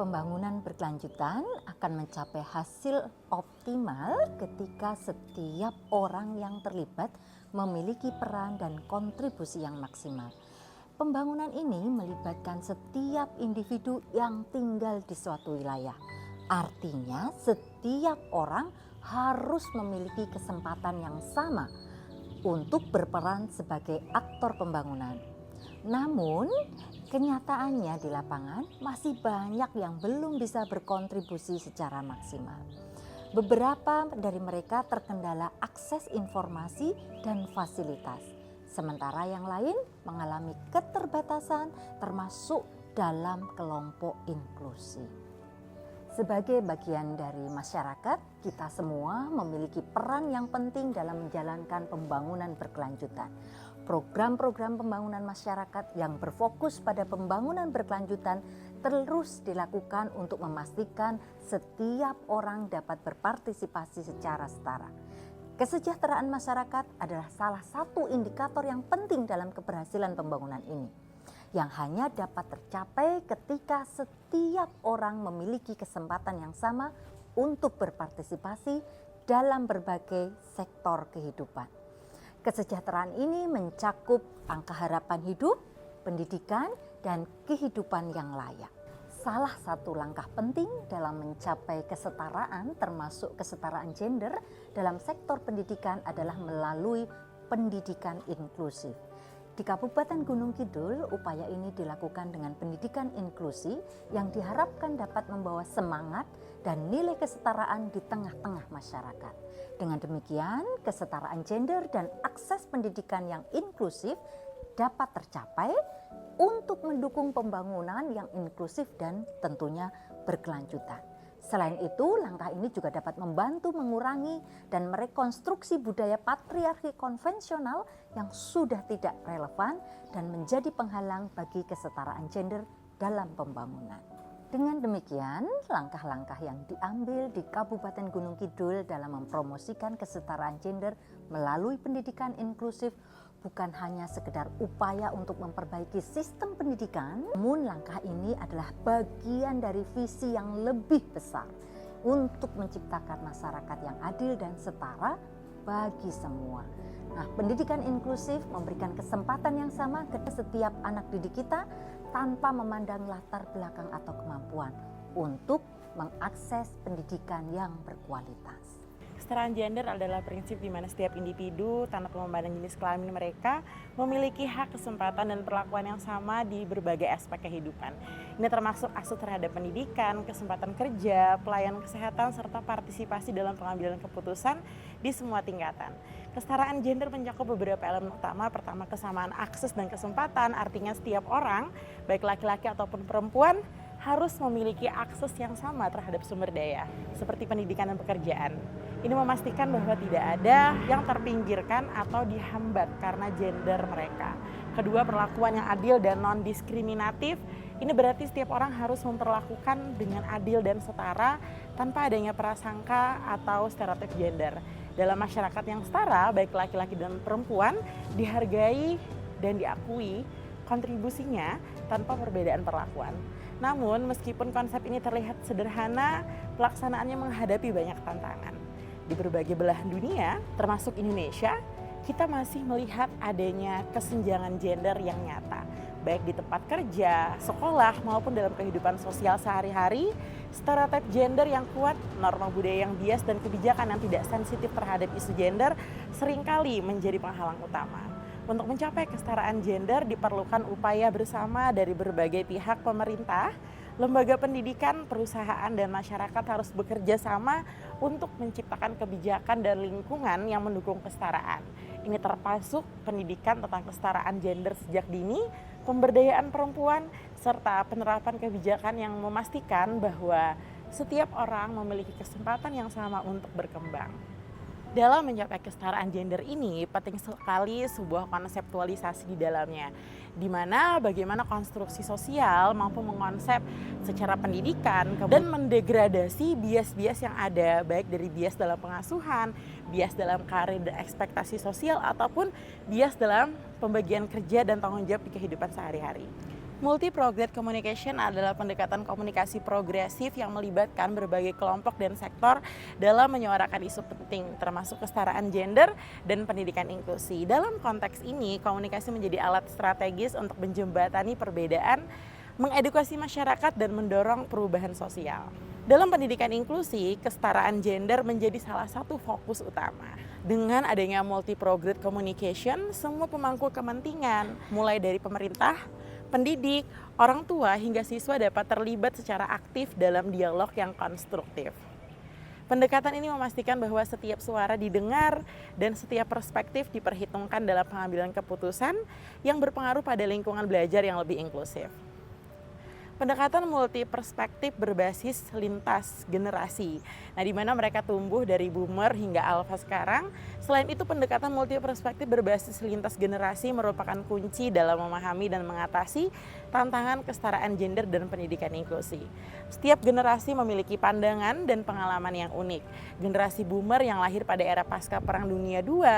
Pembangunan berkelanjutan akan mencapai hasil optimal ketika setiap orang yang terlibat memiliki peran dan kontribusi yang maksimal. Pembangunan ini melibatkan setiap individu yang tinggal di suatu wilayah. Artinya, setiap orang harus memiliki kesempatan yang sama untuk berperan sebagai aktor pembangunan. Namun, kenyataannya di lapangan masih banyak yang belum bisa berkontribusi secara maksimal. Beberapa dari mereka terkendala akses informasi dan fasilitas, sementara yang lain mengalami keterbatasan termasuk dalam kelompok inklusi. Sebagai bagian dari masyarakat, kita semua memiliki peran yang penting dalam menjalankan pembangunan berkelanjutan. Program-program pembangunan masyarakat yang berfokus pada pembangunan berkelanjutan terus dilakukan untuk memastikan setiap orang dapat berpartisipasi secara setara. Kesejahteraan masyarakat adalah salah satu indikator yang penting dalam keberhasilan pembangunan ini, yang hanya dapat tercapai ketika setiap orang memiliki kesempatan yang sama untuk berpartisipasi dalam berbagai sektor kehidupan. Kesejahteraan ini mencakup angka harapan hidup, pendidikan, dan kehidupan yang layak. Salah satu langkah penting dalam mencapai kesetaraan, termasuk kesetaraan gender dalam sektor pendidikan, adalah melalui pendidikan inklusif. Di Kabupaten Gunung Kidul, upaya ini dilakukan dengan pendidikan inklusi yang diharapkan dapat membawa semangat dan nilai kesetaraan di tengah-tengah masyarakat. Dengan demikian, kesetaraan gender dan akses pendidikan yang inklusif dapat tercapai untuk mendukung pembangunan yang inklusif dan tentunya berkelanjutan. Selain itu, langkah ini juga dapat membantu mengurangi dan merekonstruksi budaya patriarki konvensional yang sudah tidak relevan dan menjadi penghalang bagi kesetaraan gender dalam pembangunan. Dengan demikian, langkah-langkah yang diambil di Kabupaten Gunung Kidul dalam mempromosikan kesetaraan gender melalui pendidikan inklusif bukan hanya sekedar upaya untuk memperbaiki sistem pendidikan, namun langkah ini adalah bagian dari visi yang lebih besar untuk menciptakan masyarakat yang adil dan setara bagi semua. Nah, pendidikan inklusif memberikan kesempatan yang sama ke setiap anak didik kita tanpa memandang latar belakang atau kemampuan untuk mengakses pendidikan yang berkualitas. Kesetaraan gender adalah prinsip di mana setiap individu tanpa memandang jenis kelamin mereka memiliki hak, kesempatan, dan perlakuan yang sama di berbagai aspek kehidupan. Ini termasuk akses terhadap pendidikan, kesempatan kerja, pelayanan kesehatan, serta partisipasi dalam pengambilan keputusan di semua tingkatan. Kesetaraan gender mencakup beberapa elemen utama. Pertama, kesamaan akses dan kesempatan, artinya setiap orang, baik laki-laki ataupun perempuan, harus memiliki akses yang sama terhadap sumber daya, seperti pendidikan dan pekerjaan. Ini memastikan bahwa tidak ada yang terpinggirkan atau dihambat karena gender mereka. Kedua, perlakuan yang adil dan non-diskriminatif. Ini berarti setiap orang harus memperlakukan dengan adil dan setara tanpa adanya prasangka atau stereotip gender. Dalam masyarakat yang setara, baik laki-laki dan perempuan dihargai dan diakui kontribusinya tanpa perbedaan perlakuan. Namun, meskipun konsep ini terlihat sederhana, pelaksanaannya menghadapi banyak tantangan. Di berbagai belahan dunia, termasuk Indonesia, kita masih melihat adanya kesenjangan gender yang nyata, baik di tempat kerja, sekolah, maupun dalam kehidupan sosial sehari-hari. Stereotip gender yang kuat, norma budaya yang bias, dan kebijakan yang tidak sensitif terhadap isu gender seringkali menjadi penghalang utama. Untuk mencapai kesetaraan gender diperlukan upaya bersama dari berbagai pihak pemerintah, lembaga pendidikan, perusahaan, dan masyarakat harus bekerja sama untuk menciptakan kebijakan dan lingkungan yang mendukung kesetaraan. Ini termasuk pendidikan tentang kesetaraan gender sejak dini, pemberdayaan perempuan, serta penerapan kebijakan yang memastikan bahwa setiap orang memiliki kesempatan yang sama untuk berkembang. Dalam mencapai kesetaraan gender ini, penting sekali sebuah konseptualisasi di dalamnya, di mana bagaimana konstruksi sosial mampu mengonsep secara pendidikan dan mendegradasi bias-bias yang ada, baik dari bias dalam pengasuhan, bias dalam karir dan ekspektasi sosial, ataupun bias dalam pembagian kerja dan tanggung jawab di kehidupan sehari-hari. Multi-prograde communication adalah pendekatan komunikasi progresif yang melibatkan berbagai kelompok dan sektor dalam menyuarakan isu penting, termasuk kesetaraan gender dan pendidikan inklusi. Dalam konteks ini, komunikasi menjadi alat strategis untuk menjembatani perbedaan, mengedukasi masyarakat, dan mendorong perubahan sosial. Dalam pendidikan inklusi, kesetaraan gender menjadi salah satu fokus utama. Dengan adanya multi-prograde communication, semua pemangku kepentingan, mulai dari pemerintah, pendidik, orang tua, hingga siswa dapat terlibat secara aktif dalam dialog yang konstruktif. Pendekatan ini memastikan bahwa setiap suara didengar dan setiap perspektif diperhitungkan dalam pengambilan keputusan yang berpengaruh pada lingkungan belajar yang lebih inklusif. Pendekatan multi perspektif berbasis lintas generasi. Nah, di mana mereka tumbuh dari boomer hingga alpha sekarang. Selain itu, pendekatan multi perspektif berbasis lintas generasi merupakan kunci dalam memahami dan mengatasi tantangan kesetaraan gender dan pendidikan inklusi. Setiap generasi memiliki pandangan dan pengalaman yang unik. Generasi boomer yang lahir pada era pasca Perang Dunia II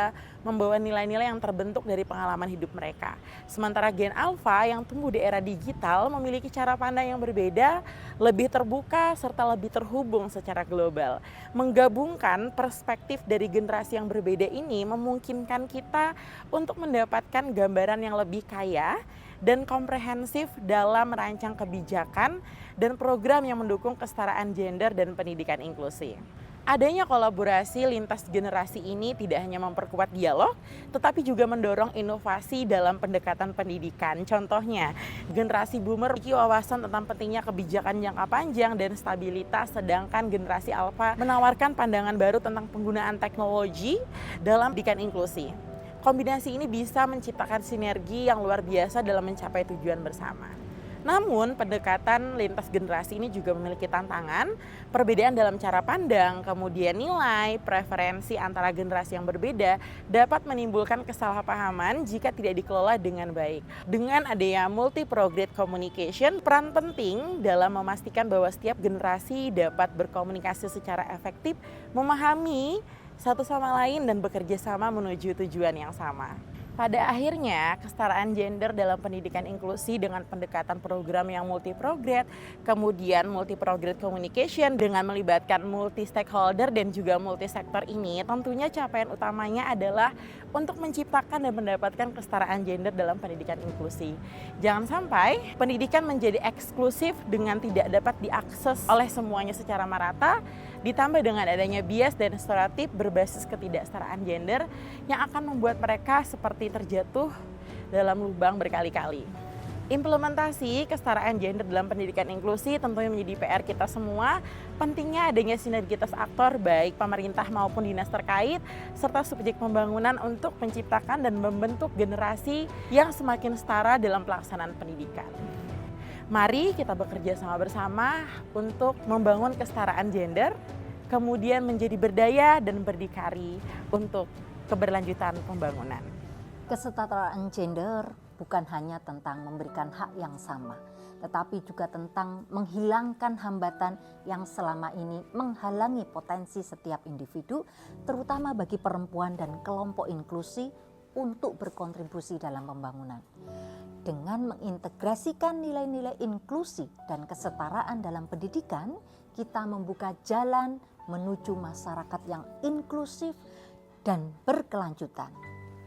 membawa nilai-nilai yang terbentuk dari pengalaman hidup mereka. Sementara gen alpha yang tumbuh di era digital memiliki cara pandang yang berbeda, lebih terbuka, serta lebih terhubung secara global. Menggabungkan perspektif dari generasi yang berbeda ini memungkinkan kita untuk mendapatkan gambaran yang lebih kaya dan komprehensif dalam merancang kebijakan dan program yang mendukung kesetaraan gender dan pendidikan inklusi. Adanya kolaborasi lintas generasi ini tidak hanya memperkuat dialog, tetapi juga mendorong inovasi dalam pendekatan pendidikan. Contohnya, generasi boomer memiliki wawasan tentang pentingnya kebijakan jangka panjang dan stabilitas, sedangkan generasi alpha menawarkan pandangan baru tentang penggunaan teknologi dalam pendidikan inklusi. Kombinasi ini bisa menciptakan sinergi yang luar biasa dalam mencapai tujuan bersama. Namun, pendekatan lintas generasi ini juga memiliki tantangan, perbedaan dalam cara pandang, kemudian nilai, preferensi antara generasi yang berbeda dapat menimbulkan kesalahpahaman jika tidak dikelola dengan baik. Dengan adanya multi-prograde communication, peran penting dalam memastikan bahwa setiap generasi dapat berkomunikasi secara efektif, memahami satu sama lain dan bekerja sama menuju tujuan yang sama. Pada akhirnya, kesetaraan gender dalam pendidikan inklusi dengan pendekatan program yang multi-prograde, kemudian multi-prograde communication dengan melibatkan multi-stakeholder dan juga multi-sektor ini, tentunya capaian utamanya adalah untuk menciptakan dan mendapatkan kesetaraan gender dalam pendidikan inklusi. Jangan sampai pendidikan menjadi eksklusif dengan tidak dapat diakses oleh semuanya secara merata, ditambah dengan adanya bias dan stereotip berbasis ketidaksetaraan gender yang akan membuat mereka seperti terjatuh dalam lubang berkali-kali. Implementasi kesetaraan gender dalam pendidikan inklusi tentunya menjadi PR kita semua. Pentingnya adanya sinergitas aktor baik pemerintah maupun dinas terkait serta subjek pembangunan untuk menciptakan dan membentuk generasi yang semakin setara dalam pelaksanaan pendidikan. Mari kita bekerja sama bersama untuk membangun kesetaraan gender, kemudian menjadi berdaya dan berdikari untuk keberlanjutan pembangunan. Kesetaraan gender bukan hanya tentang memberikan hak yang sama, tetapi juga tentang menghilangkan hambatan yang selama ini menghalangi potensi setiap individu, terutama bagi perempuan dan kelompok inklusi untuk berkontribusi dalam pembangunan. Dengan mengintegrasikan nilai-nilai inklusi dan kesetaraan dalam pendidikan, kita membuka jalan menuju masyarakat yang inklusif dan berkelanjutan.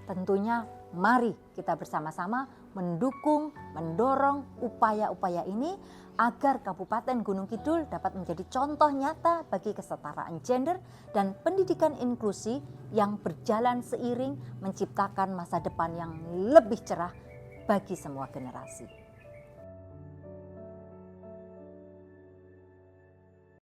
Tentunya mari kita bersama-sama mendukung, mendorong upaya-upaya ini agar Kabupaten Gunung Kidul dapat menjadi contoh nyata bagi kesetaraan gender dan pendidikan inklusi yang berjalan seiring menciptakan masa depan yang lebih cerah bagi semua generasi.